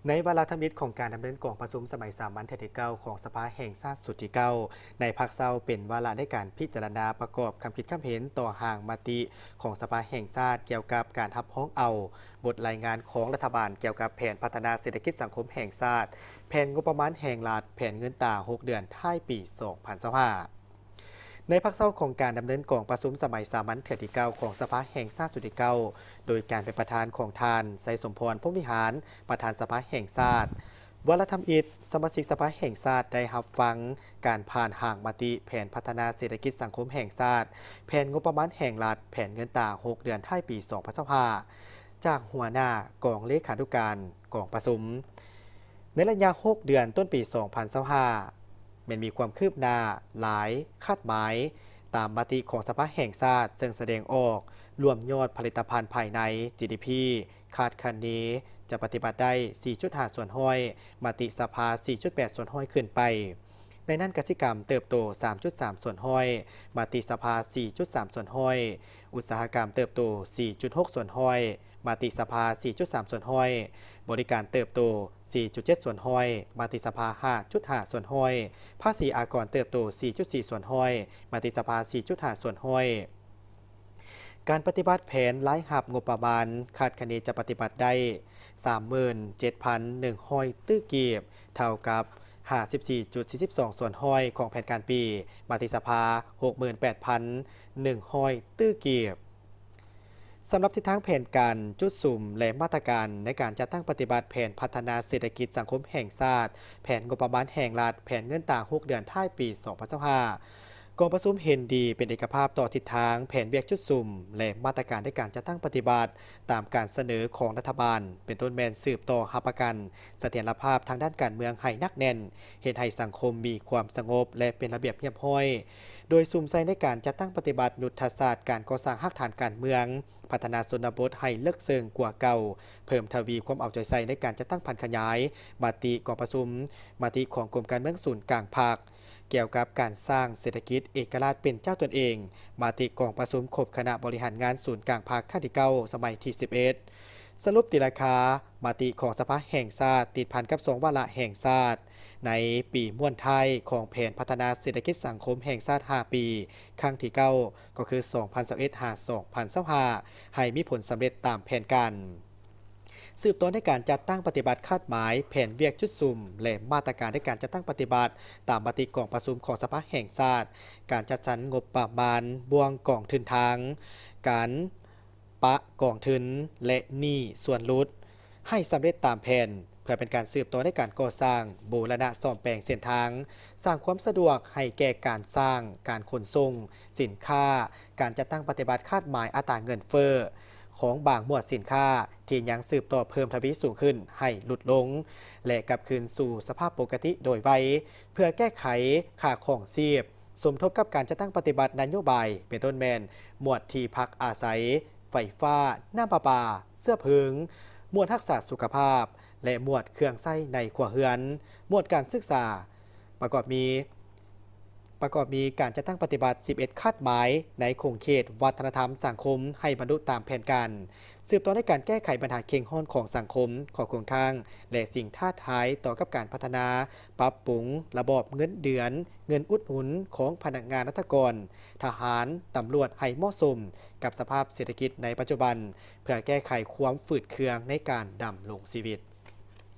ในวาระธรรมมิตรของการดำเนินกองประชุมสมัยสามัญที่เก้าของสภาแห่งชาติสุดที่เก้าในภาคเศร้าเป็นวาระในการพิจารณาประกอบคำคิดคำเห็นต่อห่างมติของสภาแห่งชาติเกี่ยวกับการทับพ้องเอาบทรายงานของรัฐบาลเกี่ยวกับแผนพัฒนาเศรษฐกิจสังคมแห่งชาติแผนงบประมาณแห่งรัฐแผนเงินตรา6 เดือนท้ายปี 2025ในภาคเศร้าของการดำเนินกองประชุมสมัยสามัญเถื่อที่เก้าของสภาแห่งชาติสุดที่เก้าโดยการเป็นประธานของทานไสสมพรพรหมวิหารประธานสภาแห่งชาติวรธรรมอิฐสมาชิกสภาแห่งชาติได้รับฟังการผ่านห่างมติแผนพัฒนาเศรษฐกิจสังคมแห่งชาติแผนงบประมาณแห่งรัฐแผนเงินตรา6 เดือนท้ายปี 2025จากหัวหน้ากองเลขาธิการกองประชุมในระยะ6 เดือนต้นปี 2025มันมีความคืบหน้าหลายคาดหมายตามมติของสภาแห่งชาติซึ่งแสดงออกรวมยอดผลิตภัณฑ์ภายใน GDP คาดคะเนจะปฏิบัติได้ 4.5 ส่วนห้อยมติสภา 4.8 ส่วนห้อยขึ้นไปในนั้นกสิกรรมเติบโต 3.3 ส่วนห้อยมติสภา 4.3 ส่วนห้อยอุตสาหกรรมเติบโต 4.6 ส่วนห้อยมติสภา 4.3 ส่วนห้อยบริการเติบโต 4.7 ส่วนห้อยมติสภา 5.5 ส่วนห้อยภาษีอากรเติบโต 4.4 ส่วนห้อยมติสภา 4.5 ส่วนห้อยการปฏิบัติแผนรายรับงบประมาณคาดคะเนจะปฏิบัติได้ 37,100 ตื้อกีบเท่ากับ 54.42 ส่วนห้อยของแผนการปีมติสภา 68,100 ตื้อกีบสำหรับทิศทางแผนการจุดสุ่มและมาตรการในการจัดตั้งปฏิบัติแผนพัฒนาเศรษฐกิจสังคมแห่งชาติแผนงบประมาณแห่งรัฐแผนเงินตรา6 เดือนท้ายปี 2025กองประชุมเห็นดีเป็นเอกภาพต่อทิศทางแผนเวียกจุดสุ่มและมาตรการในการจัดตั้งปฏิบัติตามการเสนอของรัฐบาลเป็นต้นแมนสืบต่อหับประกันเสถียรภาพทางด้านการเมืองให้นักแน่นเห็นให้สังคมมีความสงบและเป็นระเบียบเรียบร้อยโดยซุ่มใส่ในการจัดตั้งปฏิบัติยุทธศาสตร์การก่อสร้างรากฐานการเมืองพัฒนาชนบทให้เลิกเซิงกว่าเก่าเพิ่มทวีความเอาใจใส่ในการจัดตั้งพันขยายมติกองประชุมมติของกรมการเมืองศูนย์กลางภาคเกี่ยวกับการสร้างเศรษฐกิจเอกราชเป็นเจ้าตนเองมติกองประชุมครบคณะบริหารงานศูนย์กลางภาคขั้นที่9สมัยที่11สรุปติราคามติของสภาแห่งชาติติดพันกับ2 วาระแห่งชาติในปีม่วนไทยของแผนพัฒนาเศรษฐกิจสังคมแห่งชาติ5 ปีครั้งที่9ก็คือ 2021-2025 ให้มีผลสำเร็จตามแผนการสืบต่อในการจัดตั้งปฏิบัติคาดหมายแผนเวียกจุดซุ่มและมาตรการในการจัดตั้งปฏิบัติตามมติกองประชุมของสภาแห่งชาติการจัดสรรงบประมาณบวงกองทุนทางการปะกองทุนและหนี้ส่วนลดให้สำเร็จตามแผนเพื่อเป็นการสืบต่อในการก่อสร้างบูรณะซ่อมแปลงเส้นทางสร้างความสะดวกให้แก่การสร้างการขนส่งสินค้าการจัดตั้งปฏิบัติคาดหมายอัตราเงินเฟ้อของบางหมวดสินค้าที่ยังสืบต่อเพิ่มทวีสูงขึ้นให้ลดลงและกลับคืนสู่สภาพปกติโดยไวเพื่อแก้ไขค่าของชีพสมทบกับการจัดตั้งปฏิบัตินโยบายเป็นต้นแมนหมวดที่พักอาศัยไฟฟ้าน้ำประปาเสื้อผึ้งหมวดทักษะสุขภาพและหมวดเครื่องไส้ในครัวเรือนหมวดการศึกษาประกอบมีการจัดตั้งปฏิบัติ11คาดหมายในโครงเขตวัฒนธรรมสังคมให้บรรลุตามแผนการสืบต่อในการแก้ไขปัญหาเข่งห้อนของสังคมขอคงข้างและสิ่งท้าทายต่อกับการพัฒนาปรับปรุงระบบเงินเดือนเงินอุดหนุนของพนักงานราชการทหารตำรวจให้เหมาะสมกับสภาพเศรษฐกิจในปัจจุบันเพื่อแก้ไขความฝืดเคืองในการดำรงชีวิต